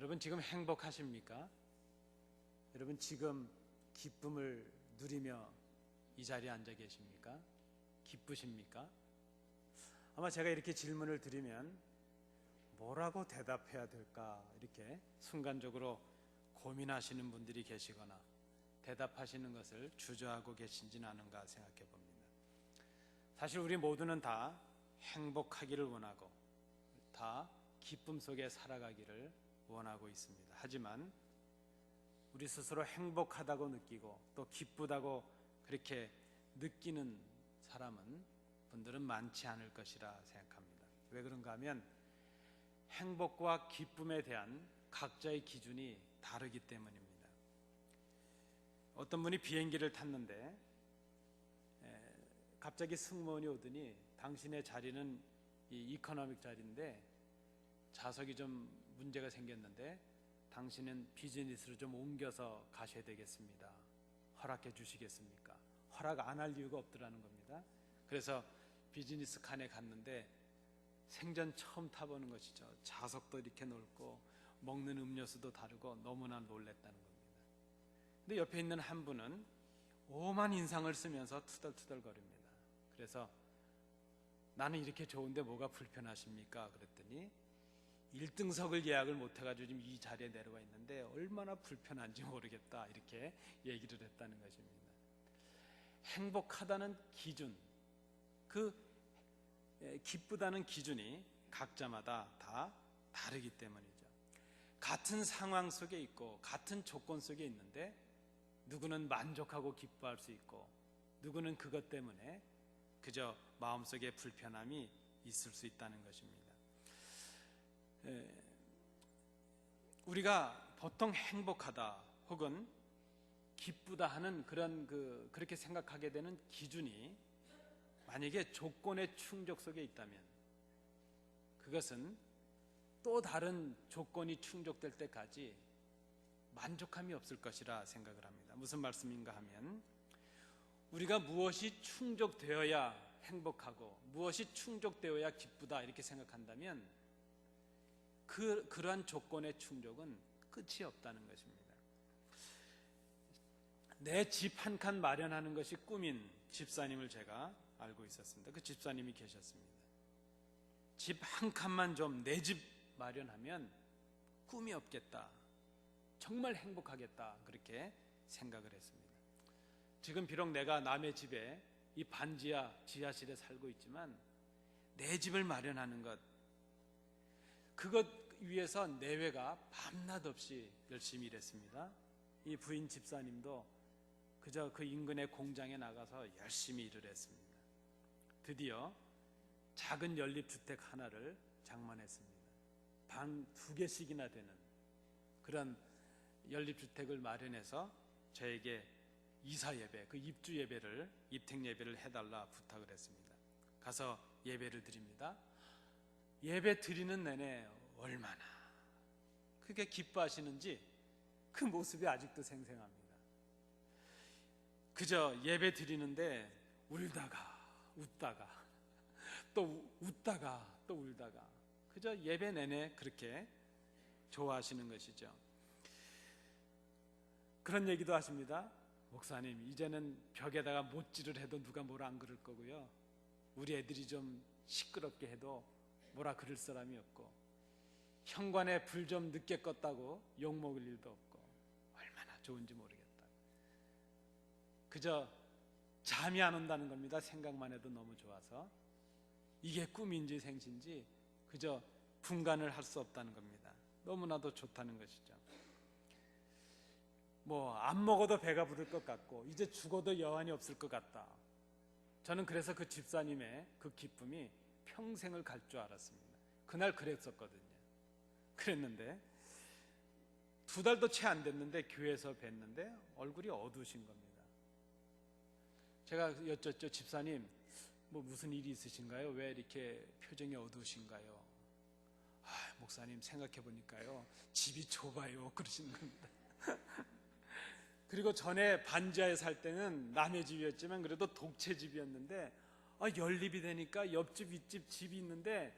여러분 지금 행복하십니까? 여러분 지금 기쁨을 누리며 이 자리에 앉아 계십니까? 기쁘십니까? 아마 제가 이렇게 질문을 드리면 뭐라고 대답해야 될까 이렇게 순간적으로 고민하시는 분들이 계시거나 대답하시는 것을 주저하고 계신지는 않은가 생각해 봅니다. 사실 우리 모두는 다 행복하기를 원하고 다 기쁨 속에 살아가기를 원하고 있습니다. 하지만 우리 스스로 행복하다고 느끼고 또 기쁘다고 그렇게 느끼는 분들은 많지 않을 것이라 생각합니다. 왜 그런가 하면 행복과 기쁨에 대한 각자의 기준이 다르기 때문입니다. 어떤 분이 비행기를 탔는데 갑자기 승무원이 오더니 당신의 자리는 이 이코노믹 자리인데 좌석이 좀 문제가 생겼는데 당신은 비즈니스로 좀 옮겨서 가셔야 되겠습니다. 허락해 주시겠습니까? 허락 안 할 이유가 없더라는 겁니다. 그래서 비즈니스 칸에 갔는데 생전 처음 타보는 것이죠. 좌석도 이렇게 넓고 먹는 음료수도 다르고 너무나 놀랬다는 겁니다. 근데 옆에 있는 한 분은 오만 인상을 쓰면서 투덜투덜거립니다. 그래서 나는 이렇게 좋은데 뭐가 불편하십니까? 그랬더니 1등석을 예약을 못해가지고 지금 이 자리에 내려와 있는데 얼마나 불편한지 모르겠다 이렇게 얘기를 했다는 것입니다. 행복하다는 기준, 기쁘다는 기준이 각자마다 다 다르기 때문이죠. 같은 상황 속에 있고 같은 조건 속에 있는데 누구는 만족하고 기뻐할 수 있고 누구는 그것 때문에 그저 마음속에 불편함이 있을 수 있다는 것입니다. 우리가 보통 행복하다 혹은 기쁘다 하는 그렇게 생각하게 되는 기준이 만약에 조건의 충족 속에 있다면 그것은 또 다른 조건이 충족될 때까지 만족함이 없을 것이라 생각을 합니다. 무슨 말씀인가 하면 우리가 무엇이 충족되어야 행복하고 무엇이 충족되어야 기쁘다 이렇게 생각한다면 그러한 조건의 충족은 끝이 없다는 것입니다. 내 집 한 칸 마련하는 것이 꿈인 집사님을 제가 알고 있었습니다. 그 집사님이 계셨습니다. 집 한 칸만 좀 내 집 마련하면 꿈이 없겠다. 정말 행복하겠다. 그렇게 생각을 했습니다. 지금 비록 내가 남의 집에 이 반지하 지하실에 살고 있지만 내 집을 마련하는 것 그것 위해서 내외가 밤낮 없이 열심히 일했습니다. 이 부인 집사님도 그저 그 인근의 공장에 나가서 열심히 일을 했습니다. 드디어 작은 연립주택 하나를 장만했습니다. 방 2개씩이나 되는 그런 연립주택을 마련해서 저에게 이사 예배, 그 입주 예배를, 입택 예배를 해달라 부탁을 했습니다. 가서 예배를 드립니다. 예배 드리는 내내 얼마나 그게 기뻐하시는지 그 모습이 아직도 생생합니다. 그저 예배 드리는데 울다가 웃다가 또 웃다가 또 울다가 그저 예배 내내 그렇게 좋아하시는 것이죠. 그런 얘기도 하십니다. 목사님, 이제는 벽에다가 못질을 해도 누가 뭐라 안 그럴 거고요. 우리 애들이 좀 시끄럽게 해도 뭐라 그럴 사람이 없고 현관에 불 좀 늦게 껐다고 욕먹을 일도 없고 얼마나 좋은지 모르겠다. 그저 잠이 안 온다는 겁니다. 생각만 해도 너무 좋아서. 이게 꿈인지 생신지 그저 분간을 할 수 없다는 겁니다. 너무나도 좋다는 것이죠. 뭐 안 먹어도 배가 부를 것 같고 이제 죽어도 여한이 없을 것 같다. 저는 그래서 그 집사님의 그 기쁨이 평생을 갈 줄 알았습니다. 그날 그랬었거든요. 그랬는데 2달도 채 안 됐는데 교회에서 뵀는데 얼굴이 어두우신 겁니다. 제가 여쭙죠. 집사님, 뭐 무슨 일이 있으신가요? 왜 이렇게 표정이 어두우신가요? 목사님, 생각해 보니까요 집이 좁아요 그러시는 겁니다. 그리고 전에 반지하에 살 때는 남의 집이었지만 그래도 독채집이었는데 연립이 되니까 옆집 윗집 집이 있는데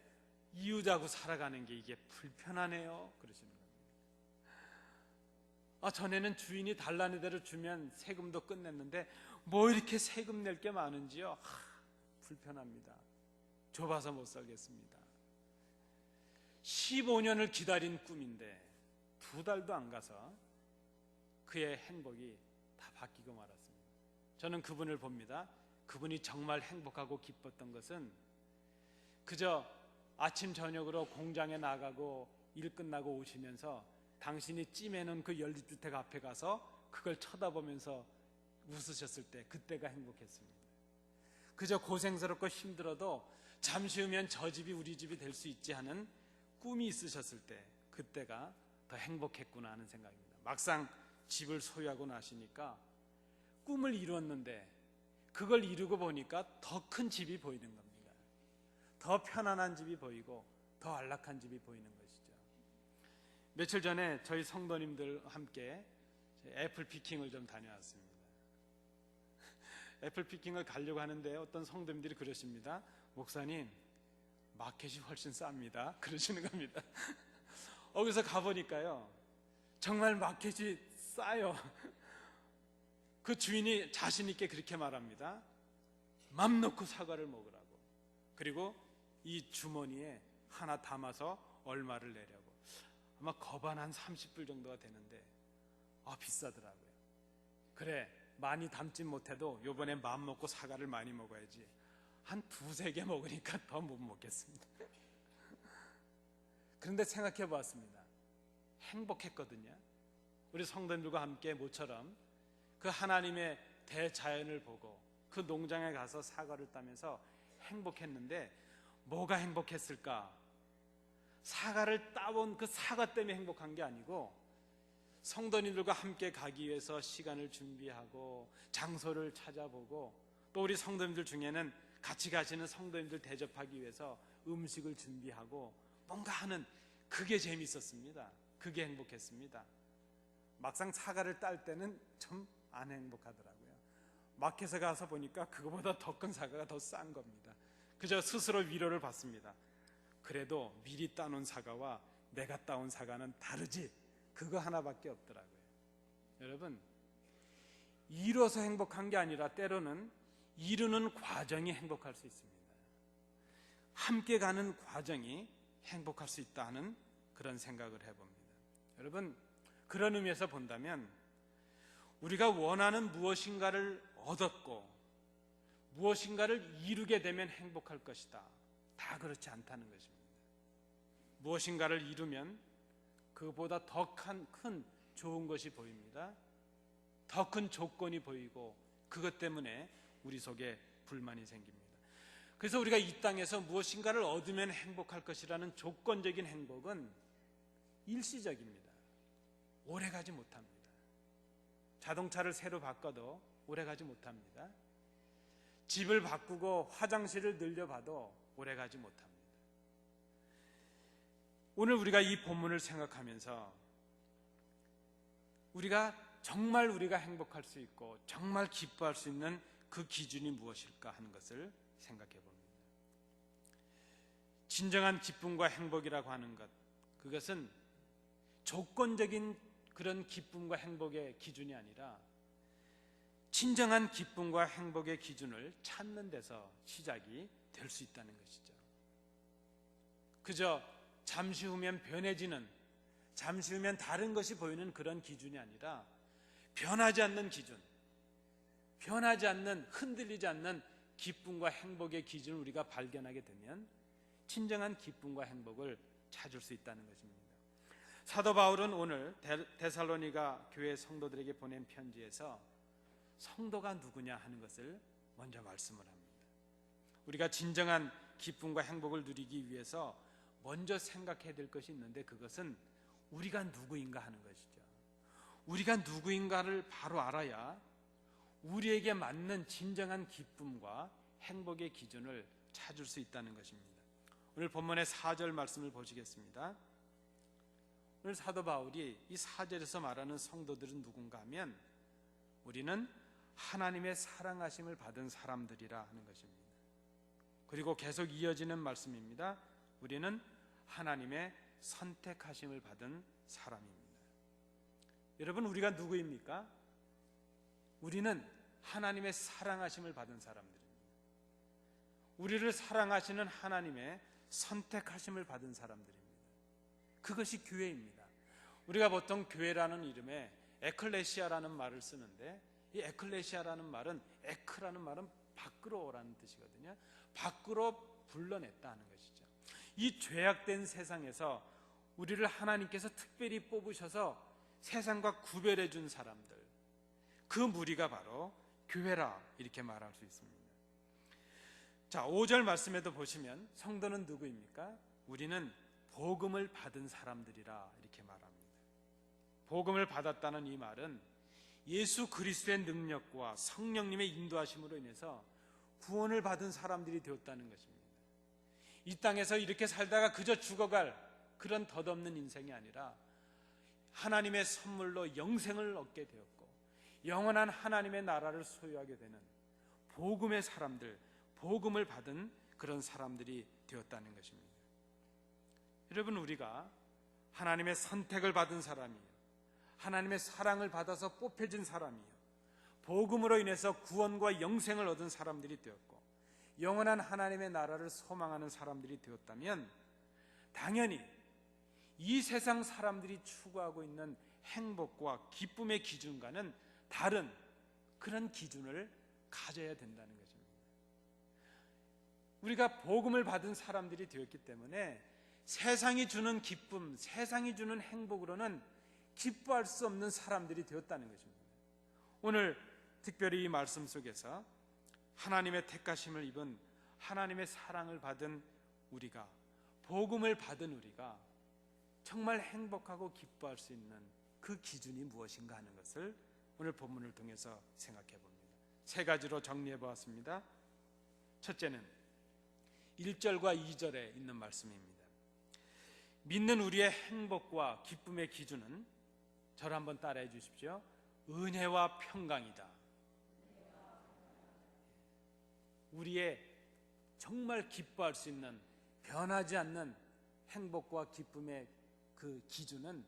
이웃하고 살아가는 게 이게 불편하네요 그러시는 겁니다. 전에는 주인이 달라는 대로 주면 세금도 끝냈는데 뭐 이렇게 세금 낼 게 많은지요. 불편합니다. 좁아서 못 살겠습니다. 15년을 기다린 꿈인데 2달도 안 가서 그의 행복이 다 바뀌고 말았습니다. 저는 그분을 봅니다. 그분이 정말 행복하고 기뻤던 것은 그저 아침 저녁으로 공장에 나가고 일 끝나고 오시면서 당신이 찜해놓은 그 연립주택 앞에 가서 그걸 쳐다보면서 웃으셨을 때, 그때가 행복했습니다. 그저 고생스럽고 힘들어도 잠시 후면 저 집이 우리 집이 될 수 있지 하는 꿈이 있으셨을 때, 그때가 더 행복했구나 하는 생각입니다. 막상 집을 소유하고 나시니까 꿈을 이루었는데 그걸 이루고 보니까 더 큰 집이 보이는 겁니다. 더 편안한 집이 보이고 더 안락한 집이 보이는 것이죠. 며칠 전에 저희 성도님들 함께 애플 피킹을 좀 다녀왔습니다. 애플 피킹을 가려고 하는데 어떤 성도님들이 그러십니다. 목사님, 마켓이 훨씬 쌉니다. 그러시는 겁니다. 거기서 가보니까요, 정말 마켓이 싸요. 그 주인이 자신 있게 그렇게 말합니다. 맘 놓고 사과를 먹으라고. 그리고 이 주머니에 하나 담아서 얼마를 내려고. 아마 거반 한 30불 정도가 되는데 비싸더라고요. 그래, 많이 담진 못해도 요번에 마음 먹고 사과를 많이 먹어야지. 한 2-3개 먹으니까 더 못 먹겠습니다. 그런데 생각해 보았습니다. 행복했거든요. 우리 성도님들과 함께 모처럼 그 하나님의 대자연을 보고 그 농장에 가서 사과를 따면서 행복했는데 뭐가 행복했을까? 사과를 따온 그 사과 때문에 행복한 게 아니고 성도님들과 함께 가기 위해서 시간을 준비하고 장소를 찾아보고 또 우리 성도님들 중에는 같이 가시는 성도님들 대접하기 위해서 음식을 준비하고 뭔가 하는 그게 재밌었습니다. 그게 행복했습니다. 막상 사과를 딸 때는 좀 안 행복하더라고요. 마켓에 가서 보니까 그거보다 더 큰 사과가 더 싼 겁니다. 그저 스스로 위로를 받습니다. 그래도 미리 따놓은 사과와 내가 따온 사과는 다르지. 그거 하나밖에 없더라고요. 여러분, 이뤄서 행복한 게 아니라 때로는 이루는 과정이 행복할 수 있습니다. 함께 가는 과정이 행복할 수 있다는 그런 생각을 해봅니다. 여러분, 그런 의미에서 본다면 우리가 원하는 무엇인가를 얻었고 무엇인가를 이루게 되면 행복할 것이다. 다 그렇지 않다는 것입니다. 무엇인가를 이루면 그보다 더 큰 좋은 것이 보입니다. 더 큰 조건이 보이고 그것 때문에 우리 속에 불만이 생깁니다. 그래서 우리가 이 땅에서 무엇인가를 얻으면 행복할 것이라는 조건적인 행복은 일시적입니다. 오래가지 못합니다. 자동차를 새로 바꿔도 오래가지 못합니다. 집을 바꾸고 화장실을 늘려봐도 오래가지 못합니다. 오늘 우리가 이 본문을 생각하면서 정말 우리가 행복할 수 있고 정말 기뻐할 수 있는 그 기준이 무엇일까 하는 것을 생각해 봅니다. 진정한 기쁨과 행복이라고 하는 것, 그것은 조건적인 그런 기쁨과 행복의 기준이 아니라 진정한 기쁨과 행복의 기준을 찾는 데서 시작이 될 수 있다는 것이죠. 그저 잠시 후면 변해지는, 잠시 후면 다른 것이 보이는 그런 기준이 아니라 변하지 않는 기준, 변하지 않는, 흔들리지 않는 기쁨과 행복의 기준을 우리가 발견하게 되면 진정한 기쁨과 행복을 찾을 수 있다는 것입니다. 사도 바울은 오늘 데살로니가 교회 성도들에게 보낸 편지에서 성도가 누구냐 하는 것을 먼저 말씀을 합니다. 우리가 진정한 기쁨과 행복을 누리기 위해서 먼저 생각해야 될 것이 있는데 그것은 우리가 누구인가 하는 것이죠. 우리가 누구인가를 바로 알아야 우리에게 맞는 진정한 기쁨과 행복의 기준을 찾을 수 있다는 것입니다. 오늘 본문의 4절 말씀을 보시겠습니다. 오늘 사도 바울이 이 4절에서 말하는 성도들은 누군가 하면 우리는 하나님의 사랑하심을 받은 사람들이라 하는 것입니다. 그리고 계속 이어지는 말씀입니다. 우리는 하나님의 선택하심을 받은 사람입니다. 여러분, 우리가 누구입니까? 우리는 하나님의 사랑하심을 받은 사람들입니다. 우리를 사랑하시는 하나님의 선택하심을 받은 사람들입니다. 그것이 교회입니다. 우리가 보통 교회라는 이름에 에클레시아라는 말을 쓰는데, 이 에클레시아라는 말은, 에크라는 말은 밖으로라는 뜻이거든요. 밖으로 불러냈다 하는 것이죠. 이 죄악된 세상에서 우리를 하나님께서 특별히 뽑으셔서 세상과 구별해 준 사람들, 그 무리가 바로 교회라 이렇게 말할 수 있습니다. 자, 5절 말씀에도 보시면 성도는 누구입니까? 우리는 복음을 받은 사람들이라 이렇게 말합니다. 복음을 받았다는 이 말은 예수 그리스도의 능력과 성령님의 인도하심으로 인해서 구원을 받은 사람들이 되었다는 것입니다. 이 땅에서 이렇게 살다가 그저 죽어갈 그런 덧없는 인생이 아니라 하나님의 선물로 영생을 얻게 되었고 영원한 하나님의 나라를 소유하게 되는 복음의 사람들, 복음을 받은 그런 사람들이 되었다는 것입니다. 여러분, 우리가 하나님의 선택을 받은 사람이에요. 하나님의 사랑을 받아서 뽑혀진 사람이에요. 복음으로 인해서 구원과 영생을 얻은 사람들이 되었고 영원한 하나님의 나라를 소망하는 사람들이 되었다면 당연히 이 세상 사람들이 추구하고 있는 행복과 기쁨의 기준과는 다른 그런 기준을 가져야 된다는 것입니다. 우리가 복음을 받은 사람들이 되었기 때문에 세상이 주는 기쁨, 세상이 주는 행복으로는 기뻐할 수 없는 사람들이 되었다는 것입니다. 오늘 특별히 이 말씀 속에서 하나님의 택하심을 입은, 하나님의 사랑을 받은 우리가, 복음을 받은 우리가 정말 행복하고 기뻐할 수 있는 그 기준이 무엇인가 하는 것을 오늘 본문을 통해서 생각해 봅니다. 세 가지로 정리해 보았습니다. 첫째는 1절과 2절에 있는 말씀입니다. 믿는 우리의 행복과 기쁨의 기준은, 저를 한번 따라해 주십시오. 은혜와 평강이다. 우리의 정말 기뻐할 수 있는 변하지 않는 행복과 기쁨의 그 기준은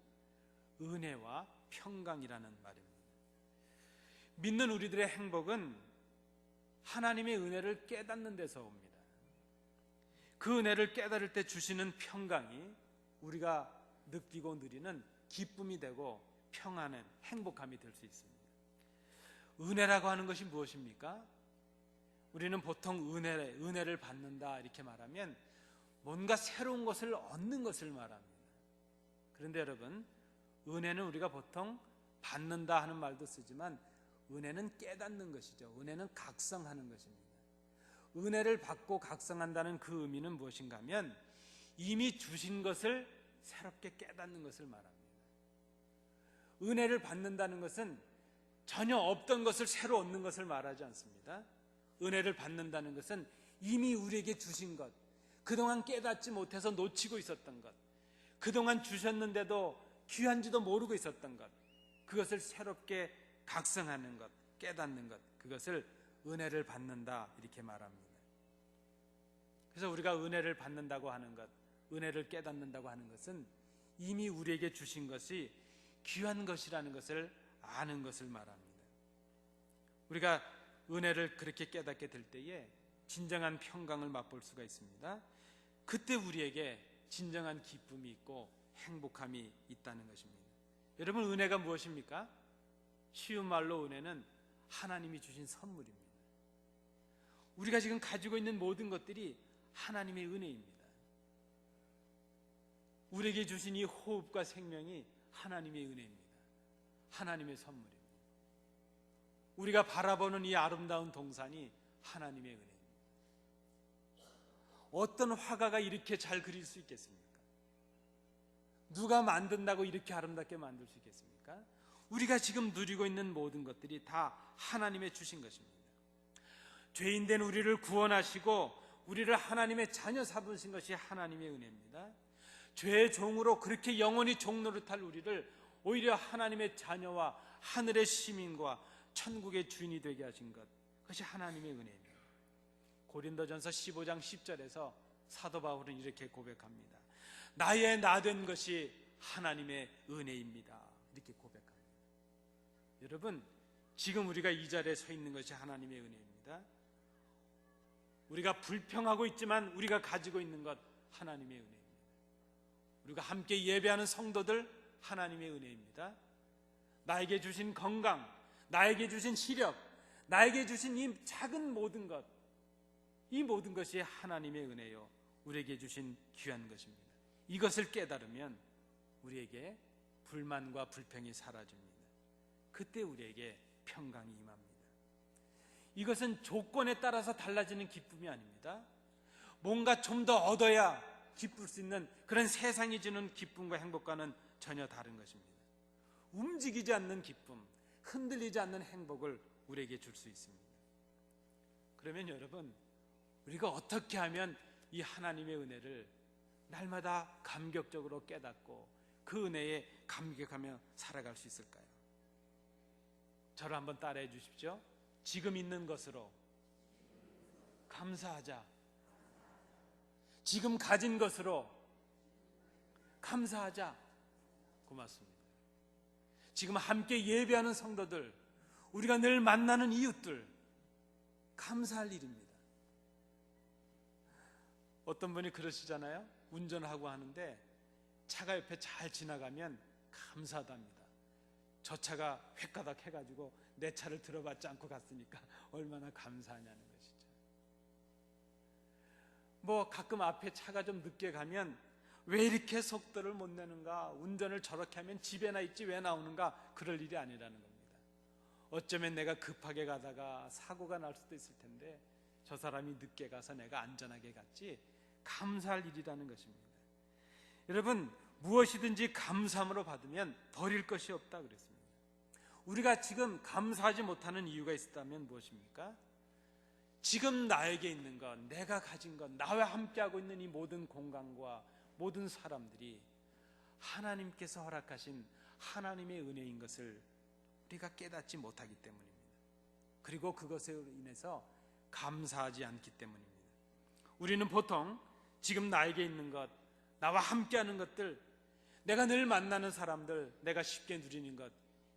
은혜와 평강이라는 말입니다. 믿는 우리들의 행복은 하나님의 은혜를 깨닫는 데서 옵니다. 그 은혜를 깨달을 때 주시는 평강이 우리가 느끼고 누리는 기쁨이 되고 평안은 행복함이 될 수 있습니다. 은혜라고 하는 것이 무엇입니까? 우리는 보통 은혜를 받는다 이렇게 말하면 뭔가 새로운 것을 얻는 것을 말합니다. 그런데 여러분, 은혜는 우리가 보통 받는다 하는 말도 쓰지만 은혜는 깨닫는 것이죠. 은혜는 각성하는 것입니다. 은혜를 받고 각성한다는 그 의미는 무엇인가 하면 이미 주신 것을 새롭게 깨닫는 것을 말합니다. 은혜를 받는다는 것은 전혀 없던 것을 새로 얻는 것을 말하지 않습니다. 은혜를 받는다는 것은 이미 우리에게 주신 것, 그동안 깨닫지 못해서 놓치고 있었던 것, 그동안 주셨는데도 귀한지도 모르고 있었던 것, 그것을 새롭게 각성하는 것, 깨닫는 것, 그것을 은혜를 받는다 이렇게 말합니다. 그래서 우리가 은혜를 받는다고 하는 것, 은혜를 깨닫는다고 하는 것은 이미 우리에게 주신 것이 귀한 것이라는 것을 아는 것을 말합니다. 우리가 은혜를 그렇게 깨닫게 될 때에 진정한 평강을 맛볼 수가 있습니다. 그때 우리에게 진정한 기쁨이 있고 행복함이 있다는 것입니다. 여러분, 은혜가 무엇입니까? 쉬운 말로 은혜는 하나님이 주신 선물입니다. 우리가 지금 가지고 있는 모든 것들이 하나님의 은혜입니다. 우리에게 주신 이 호흡과 생명이 하나님의 은혜입니다. 하나님의 선물입니다. 우리가 바라보는 이 아름다운 동산이 하나님의 은혜입니다. 어떤 화가가 이렇게 잘 그릴 수 있겠습니까? 누가 만든다고 이렇게 아름답게 만들 수 있겠습니까? 우리가 지금 누리고 있는 모든 것들이 다 하나님의 주신 것입니다. 죄인된 우리를 구원하시고 우리를 하나님의 자녀 삼으신 것이 하나님의 은혜입니다. 죄의 종으로 그렇게 영원히 종노릇할 우리를 오히려 하나님의 자녀와 하늘의 시민과 천국의 주인이 되게 하신 것, 그것이 하나님의 은혜입니다. 고린도전서 15장 10절에서 사도 바울은 이렇게 고백합니다. 나의 나 된 것이 하나님의 은혜입니다. 이렇게 고백합니다. 여러분, 지금 우리가 이 자리에 서 있는 것이 하나님의 은혜입니다. 우리가 불평하고 있지만 우리가 가지고 있는 것 하나님의 은혜입니다. 우리가 함께 예배하는 성도들 하나님의 은혜입니다. 나에게 주신 건강, 나에게 주신 시력, 나에게 주신 이 작은 모든 것, 이 모든 것이 하나님의 은혜요, 우리에게 주신 귀한 것입니다. 이것을 깨달으면 우리에게 불만과 불평이 사라집니다. 그때 우리에게 평강이 임합니다. 이것은 조건에 따라서 달라지는 기쁨이 아닙니다. 뭔가 좀 더 얻어야 기쁠 수 있는 그런 세상이 주는 기쁨과 행복과는 전혀 다른 것입니다. 움직이지 않는 기쁨, 흔들리지 않는 행복을 우리에게 줄 수 있습니다. 그러면 여러분, 우리가 어떻게 하면 이 하나님의 은혜를 날마다 감격적으로 깨닫고 그 은혜에 감격하며 살아갈 수 있을까요? 저를 한번 따라해 주십시오. 지금 있는 것으로 감사하자. 지금 가진 것으로 감사하자. 고맙습니다. 지금 함께 예배하는 성도들, 우리가 늘 만나는 이웃들, 감사할 일입니다. 어떤 분이 그러시잖아요. 운전하고 하는데 차가 옆에 잘 지나가면 감사하답니다. 저 차가 획가닥 해가지고 내 차를 들어받지 않고 갔으니까 얼마나 감사하냐는 것이죠. 뭐 가끔 앞에 차가 좀 늦게 가면 왜 이렇게 속도를 못 내는가, 운전을 저렇게 하면 집에나 있지 왜 나오는가, 그럴 일이 아니라는 겁니다. 어쩌면 내가 급하게 가다가 사고가 날 수도 있을 텐데 저 사람이 늦게 가서 내가 안전하게 갔지, 감사할 일이라는 것입니다. 여러분, 무엇이든지 감사함으로 받으면 버릴 것이 없다 그랬습니다. 우리가 지금 감사하지 못하는 이유가 있다면 무엇입니까? 지금 나에게 있는 것, 내가 가진 것, 나와 함께하고 있는 이 모든 공간과 모든 사람들이 하나님께서 허락하신 하나님의 은혜인 것을 우리가 깨닫지 못하기 때문입니다. 그리고 그것으로 인해서 감사하지 않기 때문입니다. 우리는 보통 지금 나에게 있는 것, 나와 함께하는 것들, 내가 늘 만나는 사람들, 내가 쉽게 누리는 것,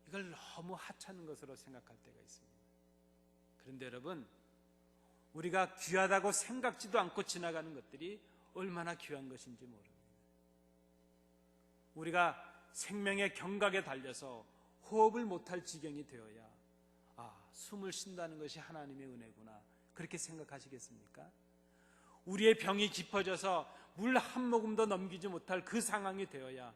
이걸 너무 하찮은 것으로 생각할 때가 있습니다. 그런데 여러분, 우리가 귀하다고 생각지도 않고 지나가는 것들이 얼마나 귀한 것인지 모릅니다. 우리가 생명의 경각에 달려서 호흡을 못할 지경이 되어야 숨을 쉰다는 것이 하나님의 은혜구나, 그렇게 생각하시겠습니까? 우리의 병이 깊어져서 물 한 모금도 넘기지 못할 그 상황이 되어야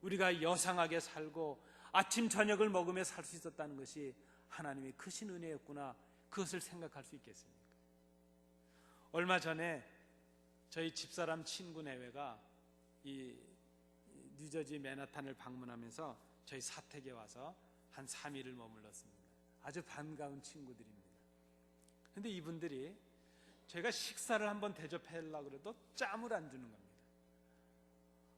우리가 여상하게 살고 아침 저녁을 먹으며 살 수 있었다는 것이 하나님의 크신 은혜였구나, 그것을 생각할 수 있겠습니까? 얼마 전에 저희 집사람 친구 내외가 이 뉴저지 맨하탄을 방문하면서 저희 사택에 와서 한 3일을 머물렀습니다. 아주 반가운 친구들입니다. 그런데 이분들이 제가 식사를 한번 대접하려고 해도 짬을 안 주는 겁니다.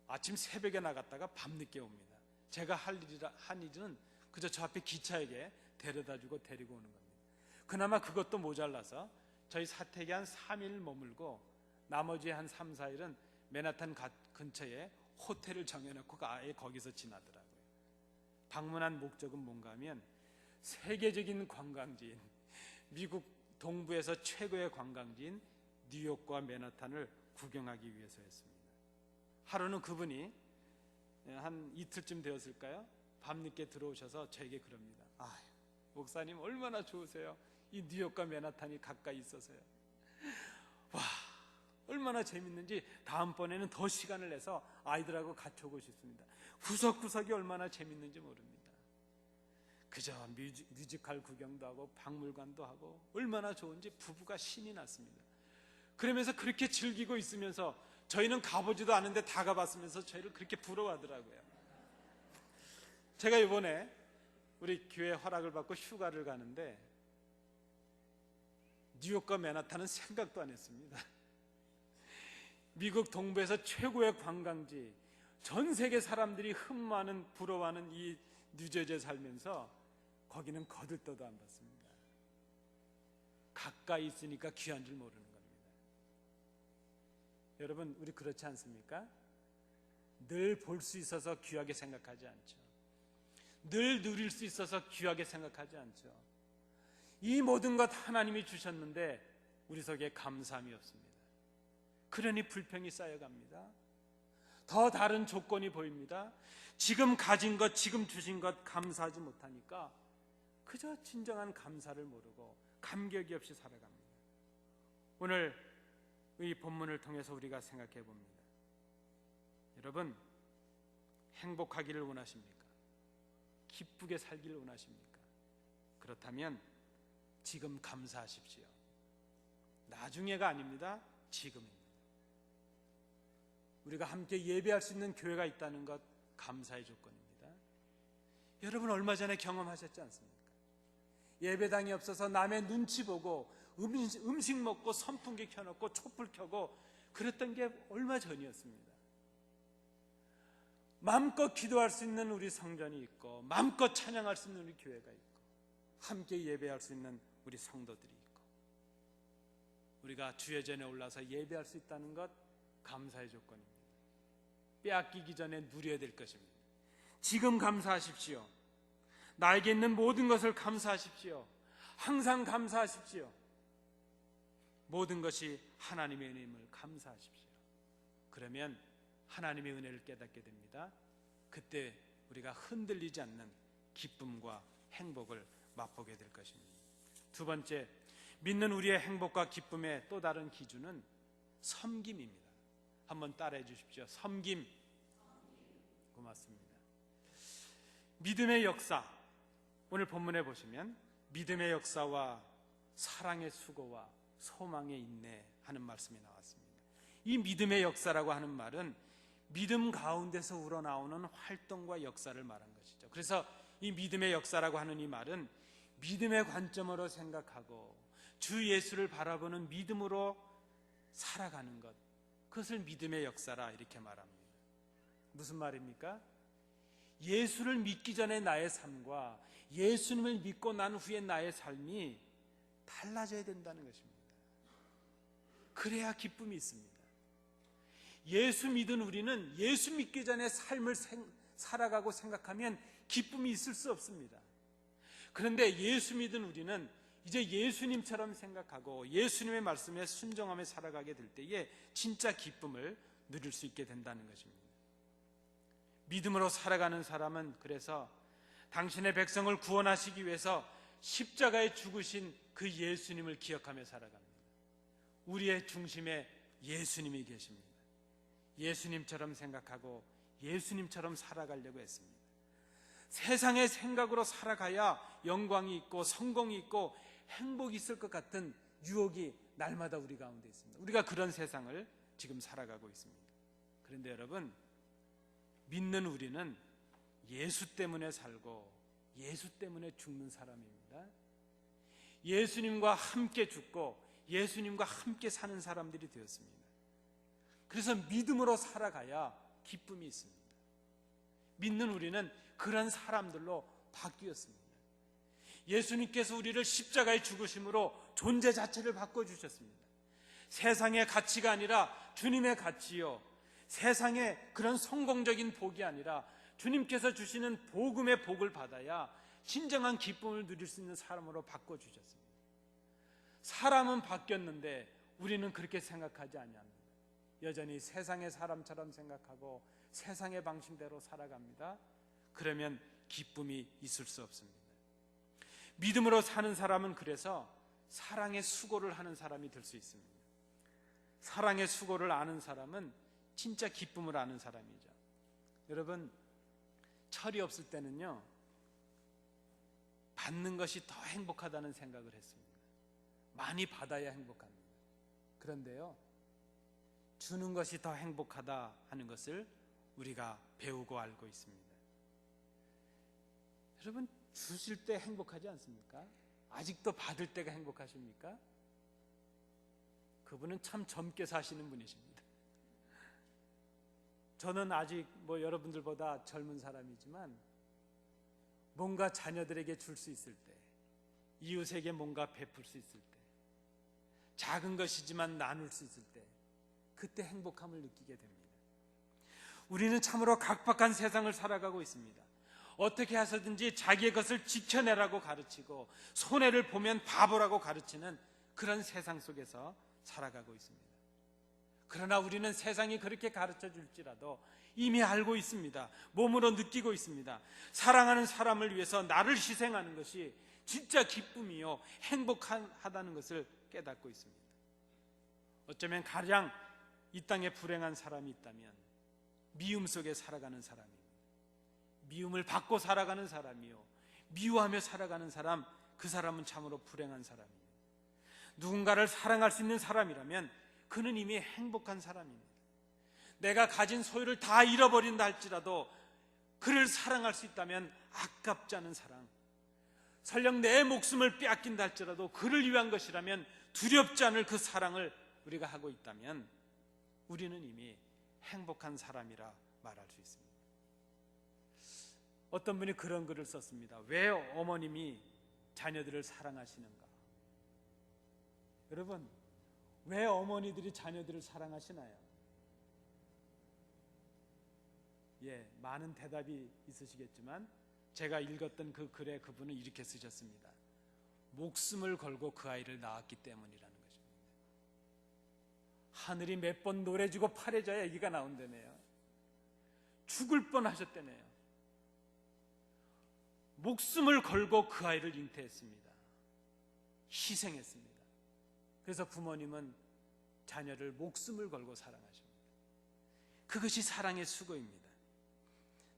아침 새벽에 나갔다가 밤늦게 옵니다. 제가 한 일은 그저 저 앞에 기차에게 데려다주고 데리고 오는 겁니다. 그나마 그것도 모자라서 저희 사택에 한 3일 머물고 나머지 한 3, 4일은 맨하탄 근처에 호텔을 정해놓고 아예 거기서 지나더라고요. 방문한 목적은 뭔가 하면 세계적인 관광지인, 미국 동부에서 최고의 관광지인 뉴욕과 맨하탄을 구경하기 위해서였습니다. 하루는 그분이 한 이틀쯤 되었을까요? 밤늦게 들어오셔서 저에게 그럽니다. 목사님 얼마나 좋으세요. 이 뉴욕과 맨하탄이 가까이 있어서요. 와, 얼마나 재밌는지 다음번에는 더 시간을 내서 아이들하고 같이 오고 싶습니다. 구석구석이 얼마나 재밌는지 모릅니다. 그저 뮤지컬 구경도 하고 박물관도 하고 얼마나 좋은지 부부가 신이 났습니다. 그러면서 그렇게 즐기고 있으면서 저희는 가보지도 않은데 다 가봤으면서 저희를 그렇게 부러워하더라고요. 제가 이번에 우리 교회 허락을 받고 휴가를 가는데 뉴욕과 맨하탄은 생각도 안 했습니다. 미국 동부에서 최고의 관광지, 전 세계 사람들이 흠모하는, 부러워하는 이 뉴저지에 살면서 거기는 거들떠도 안 봤습니다. 가까이 있으니까 귀한 줄 모르는 겁니다. 여러분, 우리 그렇지 않습니까? 늘 볼 수 있어서 귀하게 생각하지 않죠. 늘 누릴 수 있어서 귀하게 생각하지 않죠. 이 모든 것 하나님이 주셨는데 우리 속에 감사함이 없습니다. 그러니 불평이 쌓여갑니다. 더 다른 조건이 보입니다. 지금 가진 것, 지금 주신 것 감사하지 못하니까 그저 진정한 감사를 모르고 감격이 없이 살아갑니다. 오늘 이 본문을 통해서 우리가 생각해 봅니다. 여러분, 행복하기를 원하십니까? 기쁘게 살기를 원하십니까? 그렇다면 지금 감사하십시오. 나중에가 아닙니다. 지금입니다. 우리가 함께 예배할 수 있는 교회가 있다는 것 감사의 조건입니다. 여러분 얼마 전에 경험하셨지 않습니까? 예배당이 없어서 남의 눈치 보고 음식 먹고 선풍기 켜놓고 촛불 켜고 그랬던 게 얼마 전이었습니다. 마음껏 기도할 수 있는 우리 성전이 있고 마음껏 찬양할 수 있는 우리 교회가 있고 함께 예배할 수 있는 우리 성도들이 있고 우리가 주의 전에 올라서 예배할 수 있다는 것 감사의 조건입니다. 빼앗기기 전에 누려야 될 것입니다. 지금 감사하십시오. 나에게 있는 모든 것을 감사하십시오. 항상 감사하십시오. 모든 것이 하나님의 은혜임을 감사하십시오. 그러면 하나님의 은혜를 깨닫게 됩니다. 그때 우리가 흔들리지 않는 기쁨과 행복을 맛보게 될 것입니다. 두 번째, 믿는 우리의 행복과 기쁨의 또 다른 기준은 섬김입니다. 한번 따라해 주십시오. 섬김. 고맙습니다. 믿음의 역사, 오늘 본문에 보시면 믿음의 역사와 사랑의 수고와 소망의 인내 하는 말씀이 나왔습니다. 이 믿음의 역사라고 하는 말은 믿음 가운데서 우러나오는 활동과 역사를 말한 것이죠. 그래서 이 믿음의 역사라고 하는 이 말은 믿음의 관점으로 생각하고 주 예수를 바라보는 믿음으로 살아가는 것, 그것을 믿음의 역사라 이렇게 말합니다. 무슨 말입니까? 예수를 믿기 전에 나의 삶과 예수님을 믿고 난 후에 나의 삶이 달라져야 된다는 것입니다. 그래야 기쁨이 있습니다. 예수 믿은 우리는 예수 믿기 전에 삶을 살아가고 생각하면 기쁨이 있을 수 없습니다. 그런데 예수 믿은 우리는 이제 예수님처럼 생각하고 예수님의 말씀에 순종하며 살아가게 될 때에 진짜 기쁨을 누릴 수 있게 된다는 것입니다. 믿음으로 살아가는 사람은 그래서 당신의 백성을 구원하시기 위해서 십자가에 죽으신 그 예수님을 기억하며 살아갑니다. 우리의 중심에 예수님이 계십니다. 예수님처럼 생각하고 예수님처럼 살아가려고 했습니다. 세상의 생각으로 살아가야 영광이 있고 성공이 있고 행복이 있을 것 같은 유혹이 날마다 우리 가운데 있습니다. 우리가 그런 세상을 지금 살아가고 있습니다. 그런데 여러분, 믿는 우리는 예수 때문에 살고 예수 때문에 죽는 사람입니다. 예수님과 함께 죽고 예수님과 함께 사는 사람들이 되었습니다. 그래서 믿음으로 살아가야 기쁨이 있습니다. 믿는 우리는 그런 사람들로 바뀌었습니다. 예수님께서 우리를 십자가에 죽으심으로 존재 자체를 바꿔주셨습니다. 세상의 가치가 아니라 주님의 가치요, 세상의 그런 성공적인 복이 아니라 주님께서 주시는 복음의 복을 받아야 진정한 기쁨을 누릴 수 있는 사람으로 바꿔주셨습니다. 사람은 바뀌었는데 우리는 그렇게 생각하지 아니합니다. 여전히 세상의 사람처럼 생각하고 세상의 방식대로 살아갑니다. 그러면 기쁨이 있을 수 없습니다. 믿음으로 사는 사람은 그래서 사랑의 수고를 하는 사람이 될 수 있습니다. 사랑의 수고를 아는 사람은 진짜 기쁨을 아는 사람이죠. 여러분, 철이 없을 때는요, 받는 것이 더 행복하다는 생각을 했습니다. 많이 받아야 행복합니다. 그런데요, 주는 것이 더 행복하다 하는 것을 우리가 배우고 알고 있습니다. 여러분, 주실 때 행복하지 않습니까? 아직도 받을 때가 행복하십니까? 그분은 참 젊게 사시는 분이십니다. 저는 아직 여러분들보다 젊은 사람이지만 뭔가 자녀들에게 줄 수 있을 때, 이웃에게 뭔가 베풀 수 있을 때, 작은 것이지만 나눌 수 있을 때, 그때 행복함을 느끼게 됩니다. 우리는 참으로 각박한 세상을 살아가고 있습니다. 어떻게 해서든지 자기의 것을 지켜내라고 가르치고 손해를 보면 바보라고 가르치는 그런 세상 속에서 살아가고 있습니다. 그러나 우리는 세상이 그렇게 가르쳐 줄지라도 이미 알고 있습니다. 몸으로 느끼고 있습니다. 사랑하는 사람을 위해서 나를 희생하는 것이 진짜 기쁨이요 행복하다는 것을 깨닫고 있습니다. 어쩌면 가장 이 땅에 불행한 사람이 있다면 미움 속에 살아가는 사람입니다. 미움을 받고 살아가는 사람이요 미워하며 살아가는 사람, 그 사람은 참으로 불행한 사람입니다. 누군가를 사랑할 수 있는 사람이라면 그는 이미 행복한 사람입니다. 내가 가진 소유를 다 잃어버린다 할지라도 그를 사랑할 수 있다면 아깝지 않은 사랑, 설령 내 목숨을 빼앗긴다 할지라도 그를 위한 것이라면 두렵지 않을 그 사랑을 우리가 하고 있다면 우리는 이미 행복한 사람이라 말할 수 있습니다. 어떤 분이 그런 글을 썼습니다. 왜 어머님이 자녀들을 사랑하시는가? 여러분, 왜 어머니들이 자녀들을 사랑하시나요? 많은 대답이 있으시겠지만 제가 읽었던 그 글에 그분은 이렇게 쓰셨습니다. 목숨을 걸고 그 아이를 낳았기 때문이라는 것입니다. 하늘이 몇 번 노래주고 파래져야 아기가 나온다네요. 죽을 뻔하셨다네요. 목숨을 걸고 그 아이를 잉태했습니다. 희생했습니다. 그래서 부모님은 자녀를 목숨을 걸고 사랑하십니다. 그것이 사랑의 수고입니다.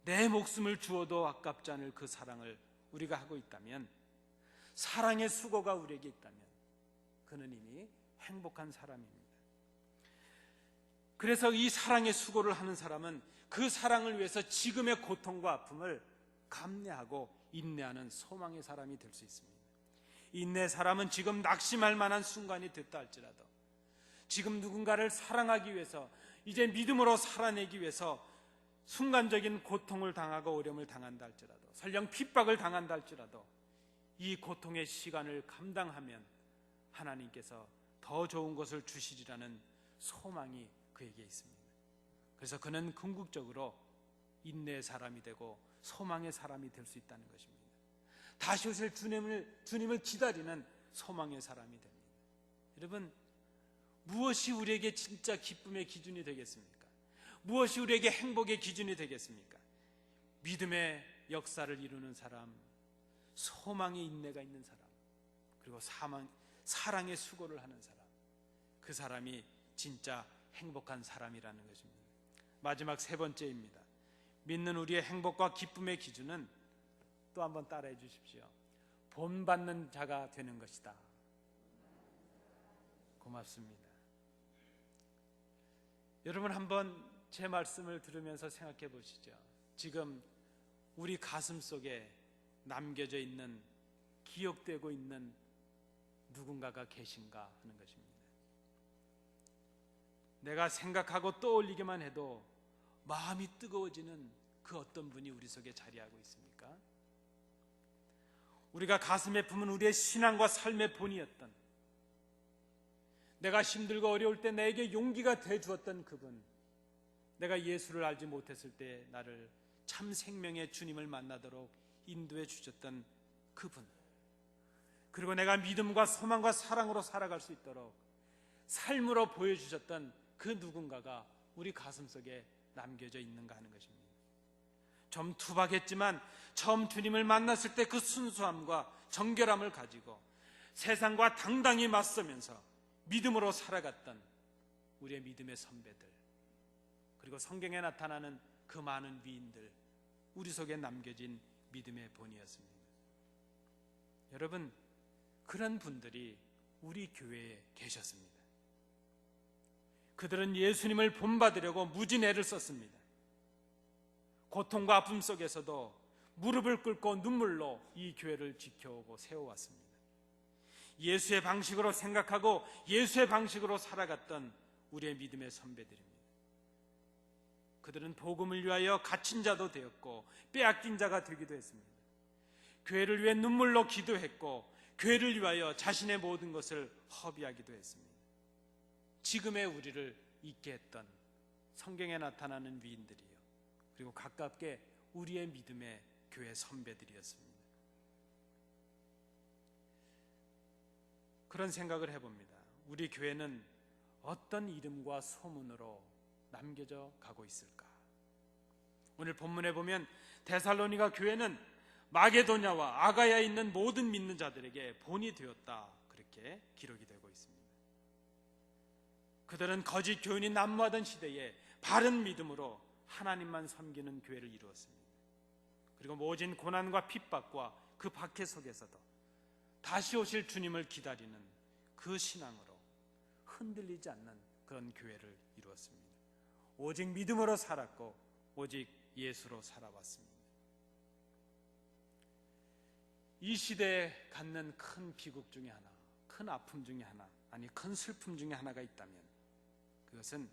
내 목숨을 주어도 아깝지 않을 그 사랑을 우리가 하고 있다면, 사랑의 수고가 우리에게 있다면 그는 이미 행복한 사람입니다. 그래서 이 사랑의 수고를 하는 사람은 그 사랑을 위해서 지금의 고통과 아픔을 감내하고 인내하는 소망의 사람이 될 수 있습니다. 인내의 사람은 지금 낙심할 만한 순간이 됐다 할지라도, 지금 누군가를 사랑하기 위해서, 이제 믿음으로 살아내기 위해서 순간적인 고통을 당하고 어려움을 당한다 할지라도, 설령 핍박을 당한다 할지라도 이 고통의 시간을 감당하면 하나님께서 더 좋은 것을 주시리라는 소망이 그에게 있습니다. 그래서 그는 궁극적으로 인내의 사람이 되고 소망의 사람이 될 수 있다는 것입니다. 다시 오실 주님을 기다리는 소망의 사람이 됩니다. 여러분, 무엇이 우리에게 진짜 기쁨의 기준이 되겠습니까? 무엇이 우리에게 행복의 기준이 되겠습니까? 믿음의 역사를 이루는 사람, 소망의 인내가 있는 사람, 그리고 사랑의 수고를 하는 사람, 그 사람이 진짜 행복한 사람이라는 것입니다. 마지막 세 번째입니다. 믿는 우리의 행복과 기쁨의 기준은, 또 한번 따라해 주십시오. 본받는 자가 되는 것이다. 고맙습니다. 여러분, 한번 제 말씀을 들으면서 생각해 보시죠. 지금 우리 가슴 속에 남겨져 있는, 기억되고 있는 누군가가 계신가 하는 것입니다. 내가 생각하고 떠올리기만 해도 마음이 뜨거워지는 그 어떤 분이 우리 속에 자리하고 있습니까? 우리가 가슴에 품은 우리의 신앙과 삶의 본이었던, 내가 힘들고 어려울 때 나에게 용기가 돼 주었던 그분, 내가 예수를 알지 못했을 때 나를 참 생명의 주님을 만나도록 인도해 주셨던 그분, 그리고 내가 믿음과 소망과 사랑으로 살아갈 수 있도록 삶으로 보여주셨던 그 누군가가 우리 가슴속에 남겨져 있는가 하는 것입니다. 좀 투박했지만 처음 주님을 만났을 때 그 순수함과 정결함을 가지고 세상과 당당히 맞서면서 믿음으로 살아갔던 우리의 믿음의 선배들, 그리고 성경에 나타나는 그 많은 위인들, 우리 속에 남겨진 믿음의 본이었습니다. 여러분, 그런 분들이 우리 교회에 계셨습니다. 그들은 예수님을 본받으려고 무진 애를 썼습니다. 고통과 아픔 속에서도 무릎을 꿇고 눈물로 이 교회를 지켜오고 세워왔습니다. 예수의 방식으로 생각하고 예수의 방식으로 살아갔던 우리의 믿음의 선배들입니다. 그들은 복음을 위하여 갇힌 자도 되었고 빼앗긴 자가 되기도 했습니다. 교회를 위해 눈물로 기도했고 교회를 위하여 자신의 모든 것을 허비하기도 했습니다. 지금의 우리를 있게 했던 성경에 나타나는 위인들이요, 그리고 가깝게 우리의 믿음의 교회 선배들이었습니다. 그런 생각을 해봅니다. 우리 교회는 어떤 이름과 소문으로 남겨져 가고 있을까? 오늘 본문에 보면 데살로니가 교회는 마게도냐와 아가야에 있는 모든 믿는 자들에게 본이 되었다, 그렇게 기록이 되고 있습니다. 그들은 거짓 교인이 난무하던 시대에 바른 믿음으로 하나님만 섬기는 교회를 이루었습니다. 그리고 모진 고난과 핍박과 그 박해 속에서도 다시 오실 주님을 기다리는 그 신앙으로 흔들리지 않는 그런 교회를 이루었습니다. 오직 믿음으로 살았고 오직 예수로 살아왔습니다. 이 시대에 갖는 큰 비극 중에 하나, 큰 아픔 중에 하나, 아니 큰 슬픔 중에 하나가 있다면 그것은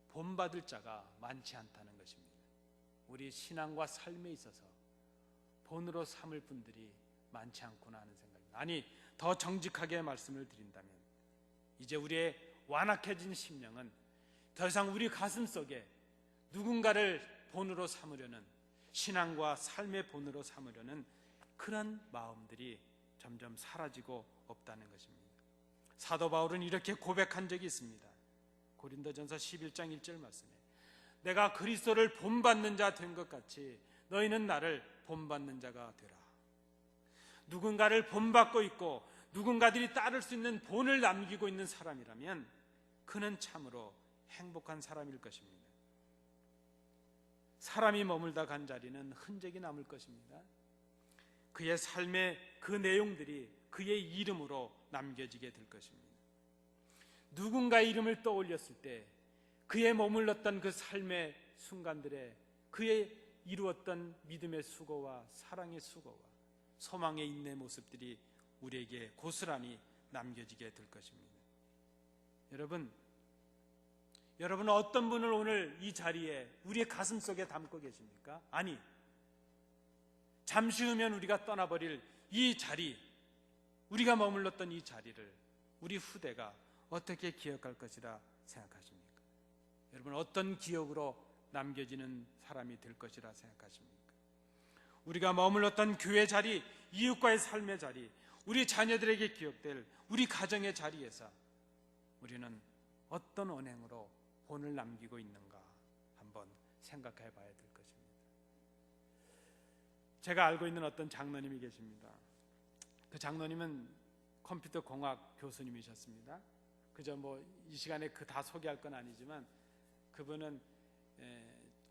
본받을 자가 많지 않다는 것입니다. 우리 신앙과 삶에 있어서 본으로 삼을 분들이 많지 않구나 하는 생각입니다. 아니, 더 정직하게 말씀을 드린다면 이제 우리의 완악해진 심령은 더 이상 우리 가슴 속에 누군가를 본으로 삼으려는, 신앙과 삶의 본으로 삼으려는 그런 마음들이 점점 사라지고 없다는 것입니다. 사도 바울은 이렇게 고백한 적이 있습니다. 고린도전서 11장 1절 말씀에 내가 그리스도를 본받는 자 된 것 같이 너희는 나를 본받는 자가 되라. 누군가를 본받고 있고 누군가들이 따를 수 있는 본을 남기고 있는 사람이라면 그는 참으로 행복한 사람일 것입니다. 사람이 머물다 간 자리는 흔적이 남을 것입니다. 그의 삶의 그 내용들이 그의 이름으로 남겨지게 될 것입니다. 누군가의 이름을 떠올렸을 때 그의 머물렀던 그 삶의 순간들에 그의 이루었던 믿음의 수고와 사랑의 수고와 소망의 인내 모습들이 우리에게 고스란히 남겨지게 될 것입니다. 여러분 어떤 분을 오늘 이 자리에 우리의 가슴 속에 담고 계십니까? 아니, 잠시 후면 우리가 떠나버릴 이 자리, 우리가 머물렀던 이 자리를 우리 후대가 어떻게 기억할 것이라 생각하십니까? 여러분 어떤 기억으로 남겨지는 사람이 될 것이라 생각하십니까? 우리가 머물렀던 교회 자리, 이웃과의 삶의 자리, 우리 자녀들에게 기억될 우리 가정의 자리에서 우리는 어떤 언행으로 본을 남기고 있는가 한번 생각해 봐야 될 것입니다. 제가 알고 있는 어떤 장로님이 계십니다. 그 장로님은 컴퓨터 공학 교수님이셨습니다. 그저 이 시간에 그 다 소개할 건 아니지만 그분은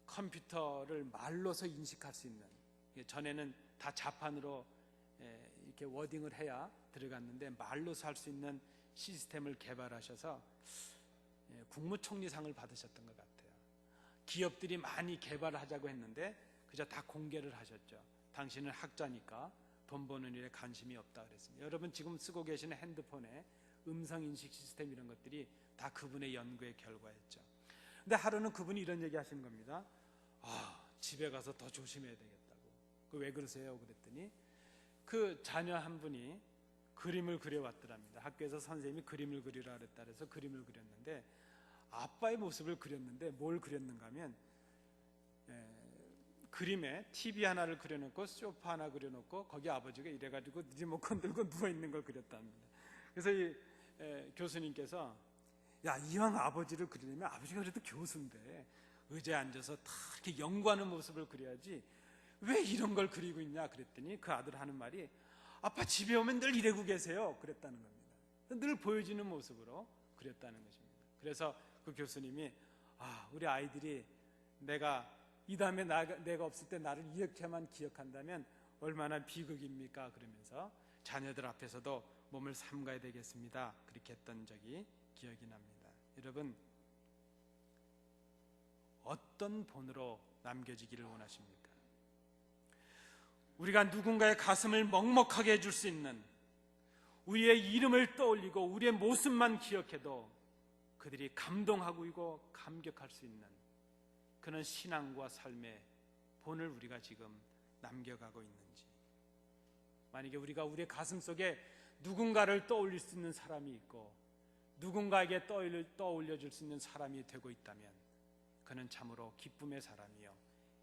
컴퓨터를 말로서 인식할 수 있는, 전에는 다 자판으로 이렇게 워딩을 해야 들어갔는데 말로서 할 수 있는 시스템을 개발하셔서 국무총리상을 받으셨던 것 같아요. 기업들이 많이 개발하자고 했는데 그저 다 공개를 하셨죠. 당신은 학자니까 돈 버는 일에 관심이 없다 그랬습니다. 여러분 지금 쓰고 계시는 핸드폰에 음성인식 시스템 이런 것들이 다 그분의 연구의 결과였죠. 근데 하루는 그분이 이런 얘기 하시는 겁니다. 집에 가서 더 조심해야 되겠다고. 왜 그러세요? 그랬더니 그 자녀 한 분이 그림을 그려왔더랍니다. 학교에서 선생님이 그림을 그리라 그랬다 그래서 그림을 그렸는데 아빠의 모습을 그렸는데 뭘 그렸는가 하면 그림에 TV 하나를 그려놓고 소파 하나 그려놓고 거기 아버지가 이래가지고 리모컨 들고 누워있는 걸 그렸답니다. 그래서 이 교수님께서 이왕 아버지를 그리려면 아버지가 그래도 교수인데 의자에 앉아서 다 이렇게 연구하는 모습을 그려야지 왜 이런 걸 그리고 있냐 그랬더니 그 아들 하는 말이 아빠 집에 오면 늘 이러고 계세요 그랬다는 겁니다. 늘 보여지는 모습으로 그렸다는 것입니다. 그래서 그 교수님이 우리 아이들이 내가 이 다음에 내가 없을 때 나를 이렇게만 기억한다면 얼마나 비극입니까? 그러면서 자녀들 앞에서도 몸을 삼가야 되겠습니다. 그렇게 했던 적이 기억이 납니다. 여러분 어떤 본으로 남겨지기를 원하십니까? 우리가 누군가의 가슴을 먹먹하게 해줄 수 있는, 우리의 이름을 떠올리고 우리의 모습만 기억해도 그들이 감동하고 감격할 수 있는 그런 신앙과 삶의 본을 우리가 지금 남겨가고 있는지, 만약에 우리가 우리의 가슴 속에 누군가를 떠올릴 수 있는 사람이 있고 누군가에게 떠올려줄 수 있는 사람이 되고 있다면 그는 참으로 기쁨의 사람이요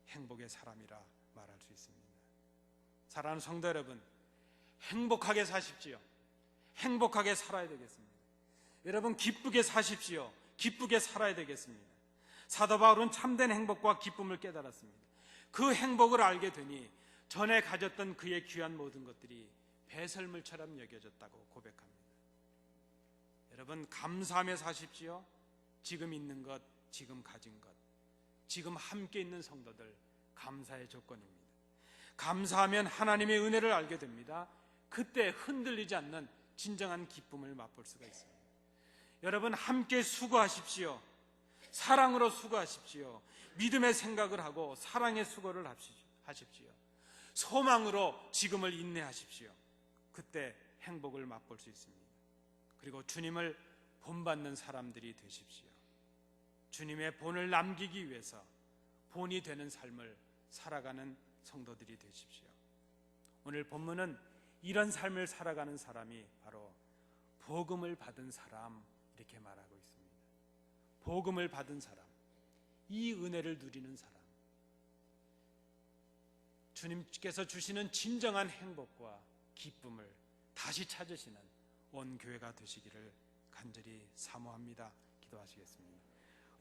행복의 사람이라 말할 수 있습니다. 사랑하는 성도 여러분, 행복하게 사십시오. 행복하게 살아야 되겠습니다. 여러분, 기쁘게 사십시오. 기쁘게 살아야 되겠습니다. 사도 바울은 참된 행복과 기쁨을 깨달았습니다. 그 행복을 알게 되니 전에 가졌던 그의 귀한 모든 것들이 배설물처럼 여겨졌다고 고백합니다. 여러분, 감사하며 사십시오. 지금 있는 것, 지금 가진 것, 지금 함께 있는 성도들, 감사의 조건입니다. 감사하면 하나님의 은혜를 알게 됩니다. 그때 흔들리지 않는 진정한 기쁨을 맛볼 수가 있습니다. 여러분, 함께 수고하십시오. 사랑으로 수고하십시오. 믿음의 생각을 하고 사랑의 수고를 하십시오. 소망으로 지금을 인내하십시오. 그때 행복을 맛볼 수 있습니다. 그리고 주님을 본받는 사람들이 되십시오. 주님의 본을 남기기 위해서 본이 되는 삶을 살아가는 성도들이 되십시오. 오늘 본문은 이런 삶을 살아가는 사람이 바로 복음을 받은 사람, 이렇게 말하고 있습니다. 복음을 받은 사람, 이 은혜를 누리는 사람, 주님께서 주시는 진정한 행복과 기쁨을 다시 찾으시는 온 교회가 되시기를 간절히 사모합니다. 기도하시겠습니다.